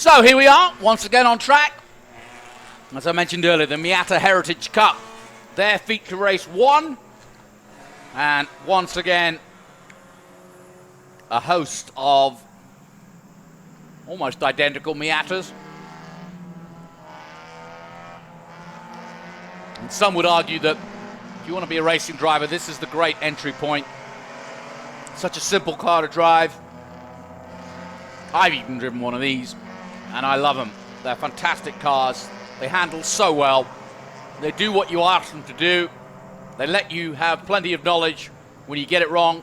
So here we are, once again on track. As I mentioned earlier, the Miata Heritage Cup, their feature race 1. And once again, a host of almost identical Miatas. And some would argue that if you want to be a racing driver, this is the great entry point. Such a simple car to drive. I've even driven one of these, and I love them. They're fantastic cars. They handle so well. They do what you ask them to do. They let you have plenty of knowledge when you get it wrong.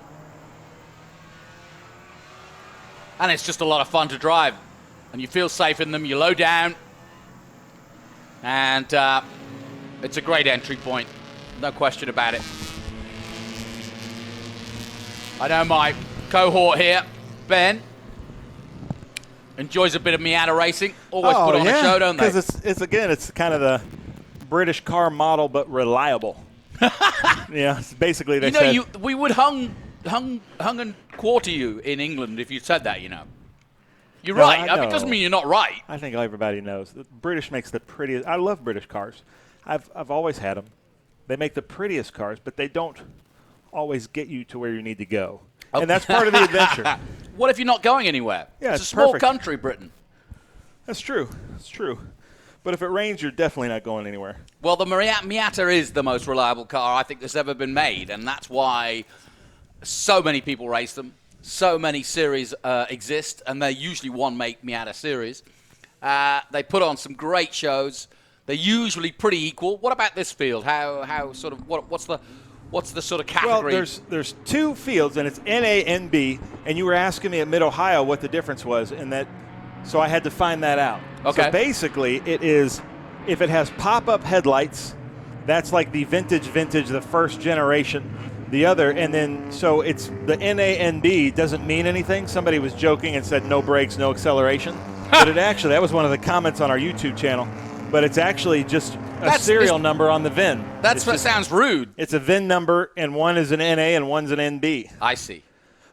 And it's just a lot of fun to drive. And you feel safe in them. You low down. And it's a great entry point. No question about it. I know my cohort here, Ben, enjoys a bit of Miata racing. Always put on a show, don't they? Because it's kind of the British car model, but reliable. Yeah, it's basically they said. We would hung and quarter you in England if you said that. You're right. I mean, it doesn't mean you're not right. I think everybody knows the British makes the prettiest. I love British cars. I've always had them. They make the prettiest cars, but they don't always get you to where you need to go. Oh. And that's part of the adventure. What if you're not going anywhere? Yeah, it's a small country, Britain. That's true. It's true. But if it rains, you're definitely not going anywhere. Well, the Miata is the most reliable car I think that's ever been made, and that's why so many people race them. So many series exist, and they're usually one-make Miata series. They put on some great shows. They're usually pretty equal. What about this field? How sort of what's the sort of category? Well, there's two fields, and it's NA and B. And you were asking me at Mid-Ohio what the difference was, and so I had to find that out. Okay. So basically, it is if it has pop-up headlights, that's like the vintage, the first generation. The other, and then so it's the NA and B doesn't mean anything. Somebody was joking and said no brakes, no acceleration, but that was one of the comments on our YouTube channel. But it's actually just a serial number on the VIN. Sounds rude. It's a VIN number, and one is an NA and one's an NB. I see.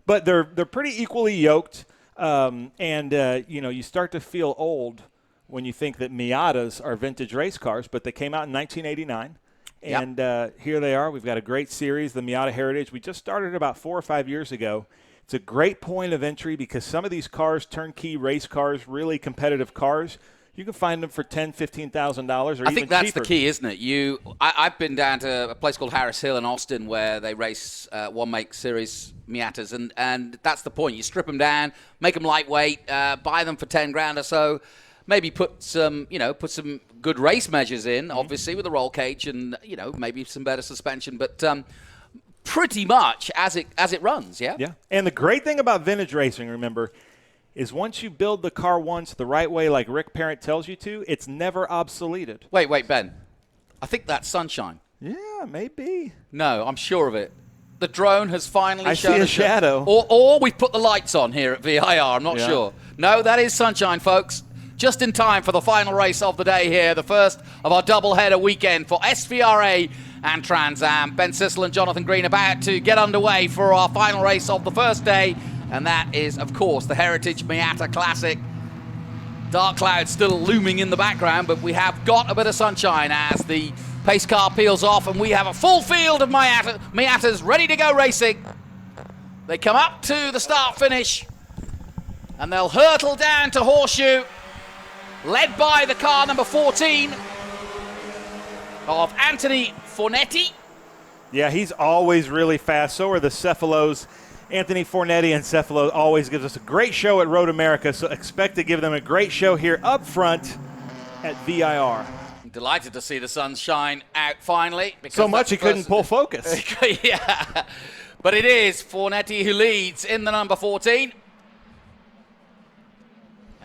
But they're pretty equally yoked, you start to feel old when you think that Miatas are vintage race cars, but they came out in 1989. And here they are. We've got a great series, the Miata Heritage. We just started about 4 or 5 years ago. It's a great point of entry because some of these cars, turnkey race cars, really competitive cars, you can find them for $10,000, $15,000 or even cheaper. I think that's the key, isn't it? I've been down to a place called Harris Hill in Austin where they race one-make series Miatas, and that's the point. You strip them down, make them lightweight, buy them for $10,000 or so. Maybe put some good race measures in, obviously, with the roll cage and, maybe some better suspension. But pretty much as it runs, yeah? Yeah. And the great thing about vintage racing, remember, is once you build the car once the right way like Rick Parent tells you to, it's never obsoleted. Wait, Ben. I think that's sunshine. Yeah, maybe. No, I'm sure of it. The drone has finally shown I see a shadow. Or we've put the lights on here at VIR. I'm not sure. No, that is sunshine, folks. Just in time for the final race of the day here, the first of our doubleheader weekend for SVRA and Trans Am. Ben Sissel and Jonathan Green about to get underway for our final race of the first day, and that is, of course, the Heritage Miata Classic. Dark clouds still looming in the background, but we have got a bit of sunshine as the pace car peels off, and we have a full field of Miatas ready to go racing. They come up to the start-finish, and they'll hurtle down to Horseshoe, led by the car number 14 of Anthony Fornetti. Yeah, he's always really fast. So are the Cefalos. Anthony Fornetti and Cefalo always gives us a great show at Road America, so expect to give them a great show here up front at VIR. I'm delighted to see the sun shine out finally. So much he couldn't pull focus. Yeah, but it is Fornetti who leads in the number 14.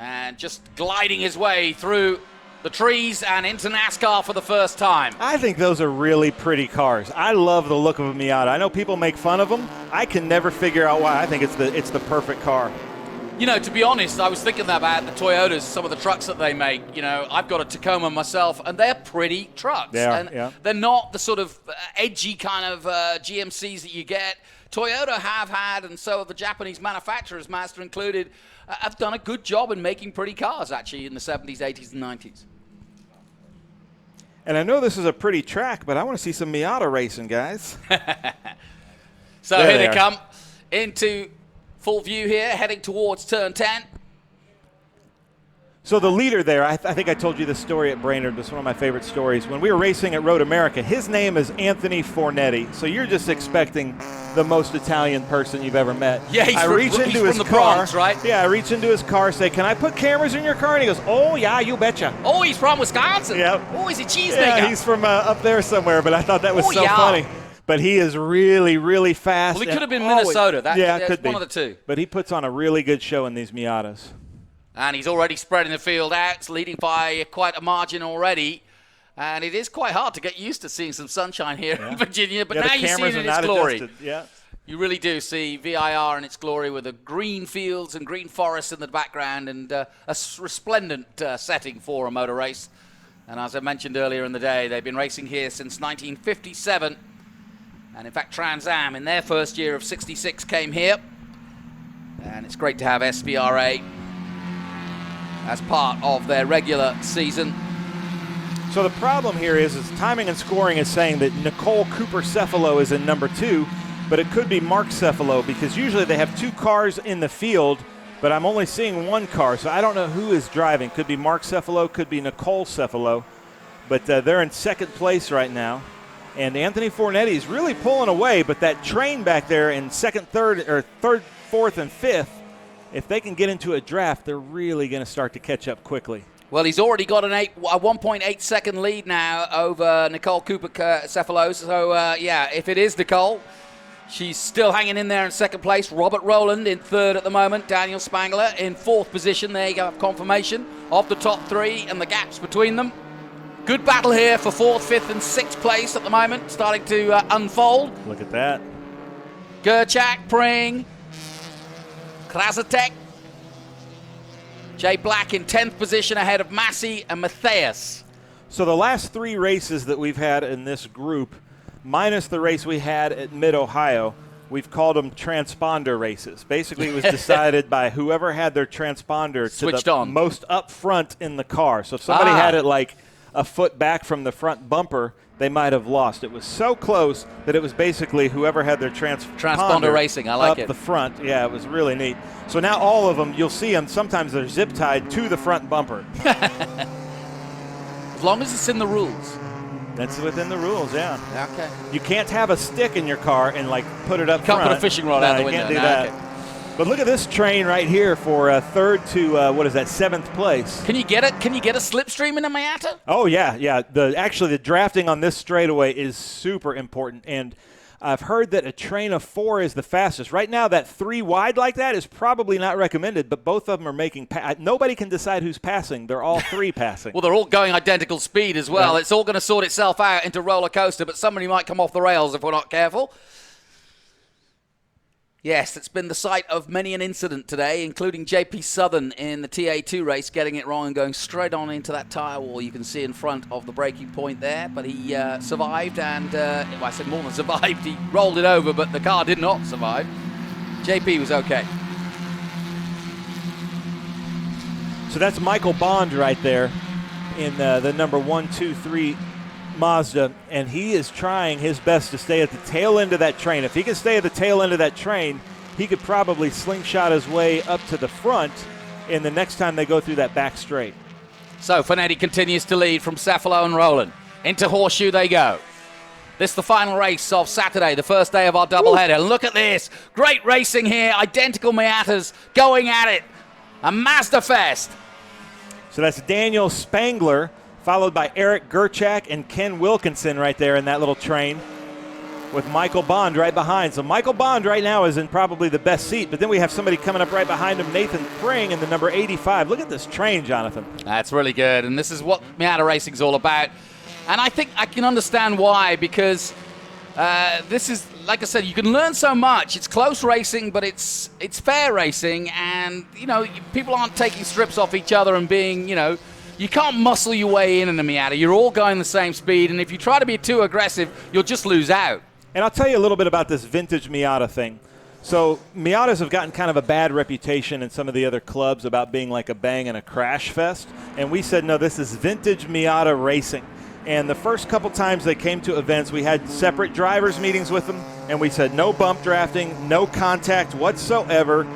And just gliding his way through the trees and into NASCAR for the first time. I think those are really pretty cars. I love the look of a Miata. I know people make fun of them. I can never figure out why. I think it's the perfect car. To be honest, I was thinking about the Toyotas, some of the trucks that they make. I've got a Tacoma myself, and they're pretty trucks. They are, yeah. They're not the sort of edgy kind of GMCs that you get. Toyota have had, and so have the Japanese manufacturers, Mazda included, have done a good job in making pretty cars, actually, in the 70s, 80s, and 90s. And I know this is a pretty track, but I want to see some Miata racing, guys. So here they come into full view here, heading towards turn 10. So the leader there, I think I told you this story at Brainerd. This is one of my favorite stories. When we were racing at Road America, his name is Anthony Fornetti. So you're just expecting the most Italian person you've ever met. Yeah, he's from the Bronx, right? Yeah, I reach into his car, say, "Can I put cameras in your car?" And he goes, "Oh, yeah, you betcha." Oh, he's from Wisconsin. Yep. Oh, he's a cheesemaker. Yeah, he's from up there somewhere, but I thought that was funny. But he is really, really fast. Well, he could have been Minnesota. Could be one of the two. But he puts on a really good show in these Miatas. And he's already spreading the field out, leading by quite a margin already. And it is quite hard to get used to seeing some sunshine here in Virginia, but now you see it in its glory. Yeah. You really do see VIR in its glory with the green fields and green forests in the background and a resplendent setting for a motor race. And as I mentioned earlier in the day, they've been racing here since 1957. And in fact, Trans Am in their first year of 66 came here. And it's great to have SVRA as part of their regular season. So the problem here is timing and scoring is saying that Nicole Cooper-Cephalo is in number 2, but it could be Mark Cephalo because usually they have 2 cars in the field, but I'm only seeing 1 car, so I don't know who is driving. Could be Mark Cephalo, could be Nicole Cephalo, but they're in second place right now. And Anthony Fornetti is really pulling away, but that train back there in third, fourth, and fifth, if they can get into a draft, they're really going to start to catch up quickly. Well, he's already got a 1.8 second lead now over Nicole Cooper-Cephalo. So, if it is Nicole, she's still hanging in there in second place. Robert Rowland in third at the moment. Daniel Spangler in fourth position. There you go, confirmation of the top 3 and the gaps between them. Good battle here for fourth, fifth, and sixth place at the moment, starting to unfold. Look at that. Gerchak, Pring, Krasatek. Jay Black in 10th position ahead of Massey and Matthias. So the last 3 races that we've had in this group, minus the race we had at Mid-Ohio, we've called them transponder races. Basically, it was decided by whoever had their transponder switched to the on most up front in the car. So if somebody had it like a foot back from the front bumper, they might have lost. It was so close that it was basically whoever had their transponder racing. I like up it. The front. Yeah, it was really neat. So now all of them, you'll see them. Sometimes they're zip tied to the front bumper. As long as it's in the rules. That's within the rules, yeah. Okay. You can't have a stick in your car and like put it up front. Can't put a fishing rod out the window. You can't do that. Okay. But look at this train right here for third to, 7th place. Can you get it? Can you get a slipstream in a Miata? Oh, yeah. Actually, the drafting on this straightaway is super important. And I've heard that a train of 4 is the fastest. Right now, that 3 wide like that is probably not recommended, but both of them are making nobody can decide who's passing. They're all 3 passing. Well, they're all going identical speed as well. Yeah. It's all going to sort itself out into roller coaster, but somebody might come off the rails if we're not careful. Yes, it's been the site of many an incident today, including JP Southern in the TA2 race, getting it wrong and going straight on into that tyre wall you can see in front of the braking point there. But he survived and, I said more than survived, he rolled it over, but the car did not survive. JP was okay. So that's Michael Bond right there in the number 123 Mazda, and he is trying his best to stay at the tail end of that train. If he can stay at the tail end of that train, he could probably slingshot his way up to the front in the next time they go through that back straight. So Fornetti continues to lead from Cephalo and Rowland. Into Horseshoe they go. This is the final race of Saturday, the first day of our doubleheader. Look at this. Great racing here. Identical Miatas going at it. A Mazda Fest. So that's Daniel Spangler, followed by Eric Gerchak and Ken Wilkinson right there in that little train with Michael Bond right behind. So Michael Bond right now is in probably the best seat, but then we have somebody coming up right behind him, Nathan Pring in the number 85. Look at this train, Jonathan. That's really good, and this is what Miata racing is all about. And I think I can understand why, because this is, like I said, you can learn so much. It's close racing, but it's fair racing, and, people aren't taking strips off each other and being, you can't muscle your way in a Miata. You're all going the same speed, and if you try to be too aggressive, you'll just lose out. And I'll tell you a little bit about this vintage Miata thing. So Miatas have gotten kind of a bad reputation in some of the other clubs about being like a bang and a crash fest. And we said, no, this is vintage Miata racing. And the first couple times they came to events, we had separate drivers meetings with them. And we said no bump drafting, no contact whatsoever.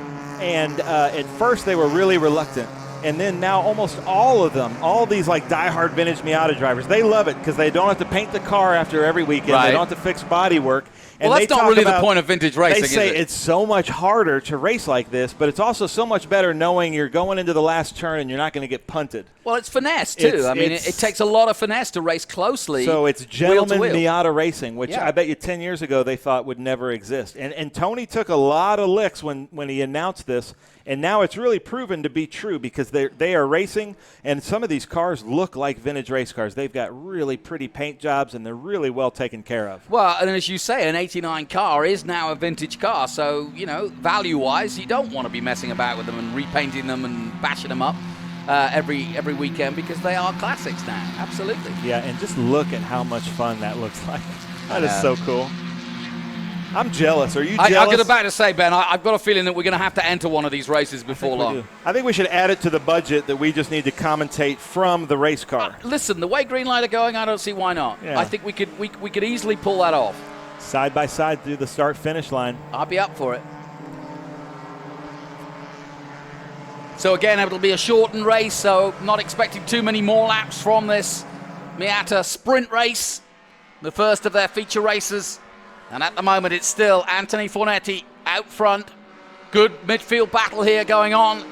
And at first they were really reluctant. And then now almost all of them, all these like diehard vintage Miata drivers, they love it because they don't have to paint the car after every weekend. Right. They don't have to fix body work. And well, that's not really the point of vintage racing, They say is it? it's so much harder to race like this, but it's also so much better knowing you're going into the last turn and you're not going to get punted. Well, it's finesse, too. It takes a lot of finesse to race closely. So it's gentleman wheel to wheel. Miata racing, which I bet you 10 years ago they thought would never exist. And Tony took a lot of licks when he announced this, and now it's really proven to be true because they are racing, and some of these cars look like vintage race cars. They've got really pretty paint jobs, and they're really well taken care of. Well, and as you say, an 89 car is now a vintage car, so, value-wise, you don't want to be messing about with them and repainting them and bashing them up every weekend because they are classics now. Absolutely. Yeah, and just look at how much fun that looks like. That is so cool. I'm jealous. Are you jealous? I'm about to say, Ben, I've got a feeling that we're going to have to enter one of these races before long. I think we should add it to the budget that we just need to commentate from the race car. Listen, the way Greenlight are going, I don't see why not. Yeah. I think we could easily pull that off. Side by side through the start-finish line. I'll be up for it. So again, it'll be a shortened race, so not expecting too many more laps from this Miata sprint race, the first of their feature races. And at the moment, it's still Anthony Fornetti out front. Good midfield battle here going on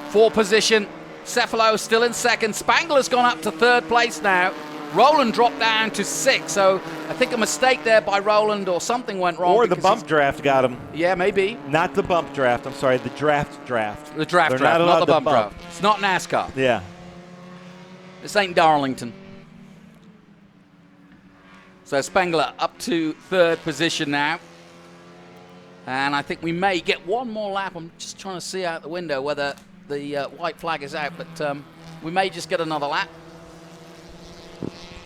for position. Cefalo still in second. Spangler's gone up to third place now. Roland dropped down to sixth, so I think a mistake there by Roland or something went wrong. Or the bump draft got him. Yeah, maybe. Not the bump draft. I'm sorry, the draft. The draft, not the bump draft. It's not NASCAR. Yeah. This ain't Darlington. So Spangler up to third position now. And I think we may get one more lap. I'm just trying to see out the window whether the white flag is out, but we may just get another lap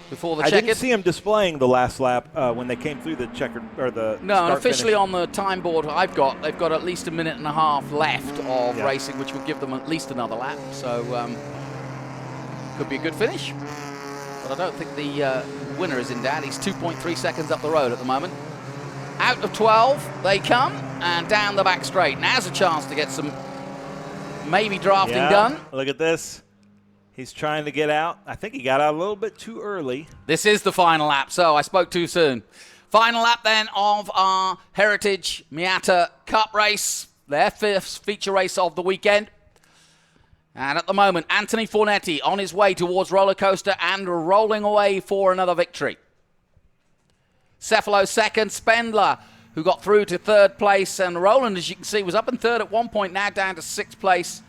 before the checkered. I didn't see him displaying the last lap when they came through the checkered or the No, and officially finish. on the time board they've got at least a minute and a half left of racing, which will give them at least another lap. So could be a good finish. But I don't think the winner is in doubt. He's 2.3 seconds up the road at the moment. Out of 12 they come, and down the back straight. Now's a chance to get some maybe drafting done. Look at this. He's trying to get out. I think he got out a little bit too early. This is the final lap, so I spoke too soon. Final lap then of our Heritage Miata Cup race, their fifth feature race of the weekend. And at the moment, Anthony Fornetti on his way towards roller coaster and rolling away for another victory. Cefalo second, Spendler, who got through to third place, and Roland, as you can see, was up in third at one point, now down to sixth place.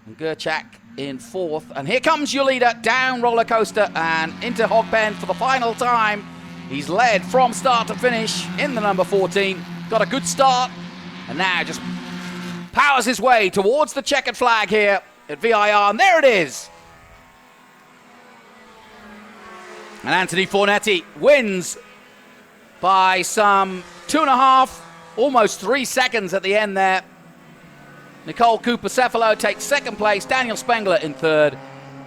And Gerchak in fourth. And here comes your leader down roller coaster and into Hog Pen for the final time. He's led from start to finish in the number 14. Got a good start, and now just powers his way towards the checkered flag here at VIR, and there it is. And Anthony Fornetti wins by some 2.5, almost 3 seconds at the end there. Nicole Cooper-Cefalo takes second place, Daniel Spengler in third,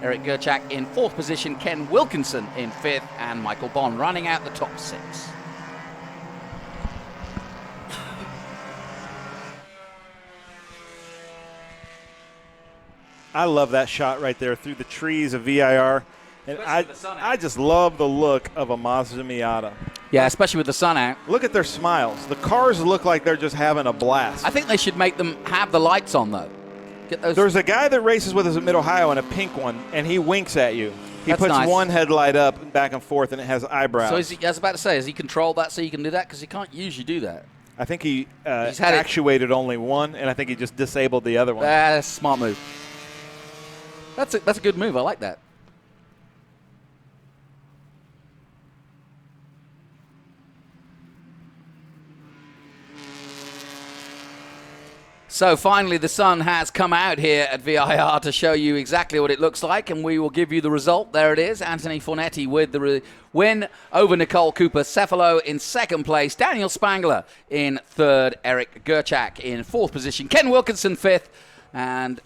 Eric Gerchak in fourth position, Ken Wilkinson in fifth, and Michael Bond running out the top six. I love that shot right there through the trees of VIR. And I just love the look of a Mazda Miata. Yeah, especially with the sun out. Look at their smiles. The cars look like they're just having a blast. I think they should make them have the lights on, though. Get those. There's a guy that races with us at Mid-Ohio in a pink one, and he winks at you. He That's puts nice. one headlight up and back and forth, and it has eyebrows. So I was about to say, has he controlled that so you can do that? Because he can't usually do that. I think he He's had actuated only one, and I think he just disabled the other one. That's a smart move. That's a good move. I like that. So finally the sun has come out here at VIR to show you exactly what it looks like, and we will give you the result. There it is. Anthony Fornetti with the win over Nicole Cooper. Cefalo in second place. Daniel Spangler in third. Eric Gerchak in fourth position. Ken Wilkinson fifth. And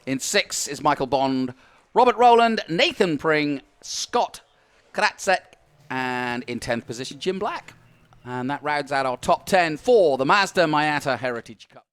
in sixth is Michael Bond, Robert Rowland, Nathan Pring, Scott Kratzek, and in 10th position, Jim Black. And that rounds out our top 10 for the Mazda Miata Heritage Cup.